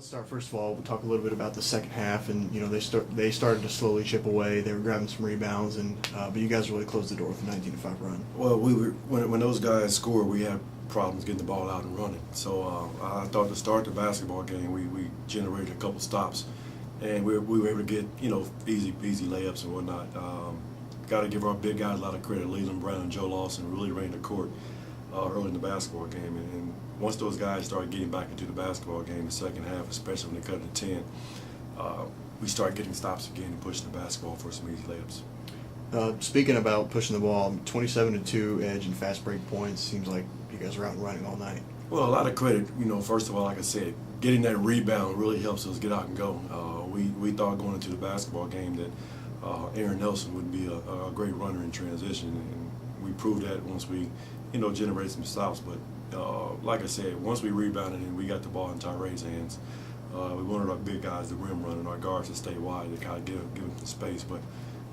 Let's start first of all. We'll talk a little bit about the second half, and they started to slowly chip away. They were grabbing some rebounds, and but you guys really closed the door with a 19-5 run. Well, when those guys scored, we had problems getting the ball out and running. So I thought to start the basketball game, we generated a couple stops, and we were able to get easy layups and whatnot. Got to give our big guys a lot of credit. Leland Brown and Joe Lawson really ran the court early in the basketball game, and once those guys started getting back into the basketball game in the second half, especially when they cut it to 10, we started getting stops again and pushing the basketball for some easy layups. Speaking about pushing the ball, 27-2 edge and fast break points. Seems like you guys are out and running all night. Well, a lot of credit. First of all, like I said, getting that rebound really helps us get out and go. We thought going into the basketball game that Aaron Nelson would be a great runner in transition, and we proved that once we generated some stops. But like I said, once we rebounded and we got the ball in Tyree's hands, we wanted our big guys to rim run and our guards to stay wide to kind of give him the space. But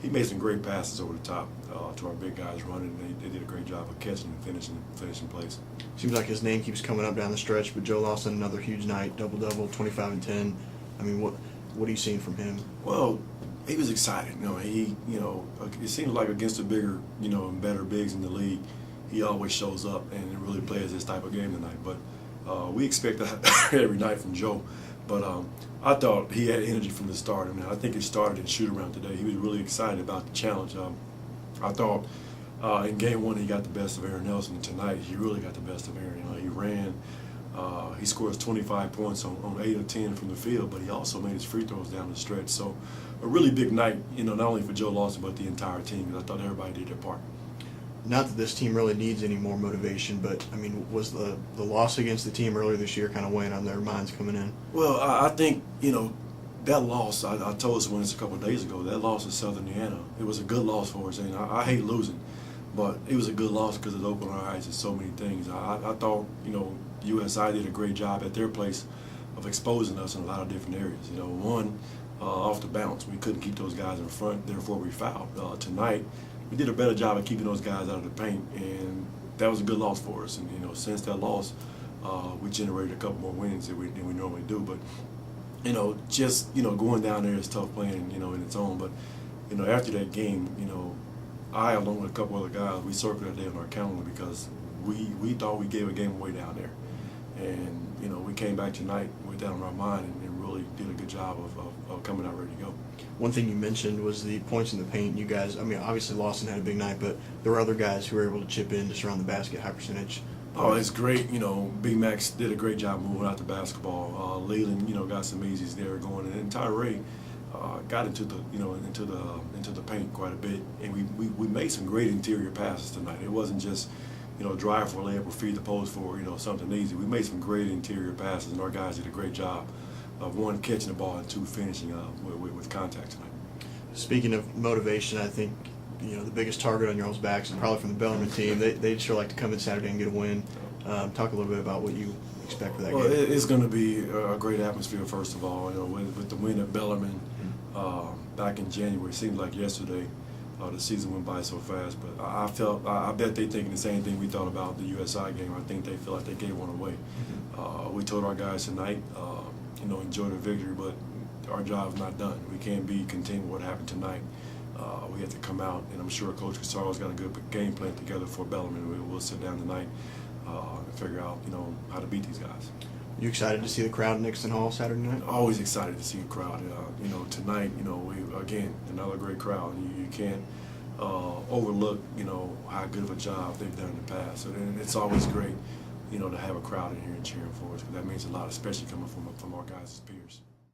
he made some great passes over the top to our big guys running. They did a great job of catching and finishing plays. Seems like his name keeps coming up down the stretch, but Joe Lawson, another huge night, double-double, 25 and 10. I mean, what are you seeing from him? Well, he was excited. It seems like against the bigger, and better bigs in the league, he always shows up and really plays this type of game tonight. But we expect that every night from Joe. But I thought he had energy from the start. I think he started in shoot-around today. He was really excited about the challenge. I thought in game one he got the best of Aaron Nelson, and tonight he really got the best of Aaron. He ran. He scores 25 points on 8 of 10 from the field, but he also made his free throws down the stretch. So a really big night, not only for Joe Lawson, but the entire team, because I thought everybody did their part. Not that this team really needs any more motivation, but, was the loss against the team earlier this year kind of weighing on their minds coming in? Well, I think, that loss, I told someone this a couple of days ago, that loss at Southern Indiana, it was a good loss for us, and I hate losing, but it was a good loss because it opened our eyes to so many things. I thought, USI did a great job at their place of exposing us in a lot of different areas. One, off the bounce, we couldn't keep those guys in front, therefore we fouled. Tonight, we did a better job of keeping those guys out of the paint, and that was a good loss for us. And since that loss, we generated a couple more wins than we normally do. But just going down there is tough playing in its own. But after that game, I along with a couple other guys, we circled that day on our calendar because we thought we gave a game away down there, and we came back tonight with that on our mind and really did a good job of coming out ready to go. One thing you mentioned was the points in the paint. You guys, obviously Lawson had a big night, but there were other guys who were able to chip in just around the basket, high percentage. Oh, it's great. Big Max did a great job moving out the basketball. Leland, got some easies there going, and Tyree got into the paint quite a bit, and we made some great interior passes tonight. It wasn't just drive for a layup or feed the post for something easy. We made some great interior passes, and our guys did a great job of one, catching the ball, and two, finishing with contact tonight. Speaking of motivation, I think the biggest target on your all's backs is probably from the Bellarmine team. They'd sure like to come in Saturday and get a win. Talk a little bit about what you expect for that game. It's going to be a great atmosphere, first of all. With the win at Bellarmine back in January, it seemed like yesterday. The season went by so fast, but I bet they're thinking the same thing we thought about the USI game. I think they feel like they gave one away. We told our guys tonight, enjoy the victory, but our job's not done. We can't be content with what happened tonight. We have to come out, and I'm sure Coach Gouard's got a good game plan together for Bellarmine. We'll sit down tonight and figure out, how to beat these guys. You excited to see the crowd in Nixon Hall Saturday night? Always excited to see a crowd. Tonight, we again another great crowd. You can't overlook, how good of a job they've done in the past. So it's always great, to have a crowd in here and cheering for us, because that means a lot, especially coming from our guys' peers.